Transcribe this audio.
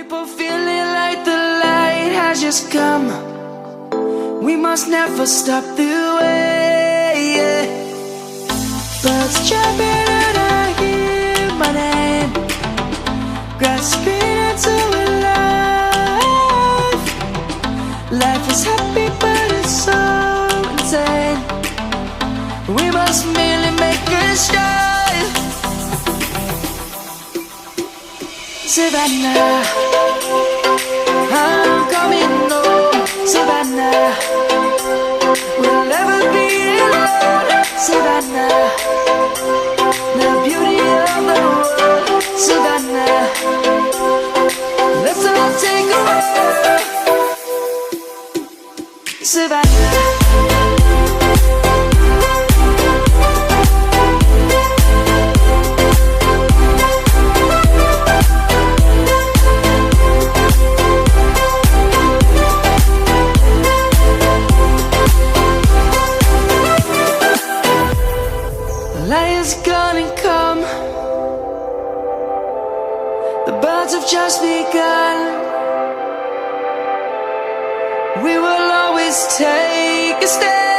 People feeling like the light has just come. We must never stop the way, yeah. Birds jumping and I hear my name, grasping into life. Life is happy but it's so insane. We must merely make a start. Savannah, I'm coming home. Savannah, we'll never be alone. Savannah, the beauty of the world. Savannah, let's all take a walk. Savannah. Light is gonna come. The birds have just begun. We will always take a stand.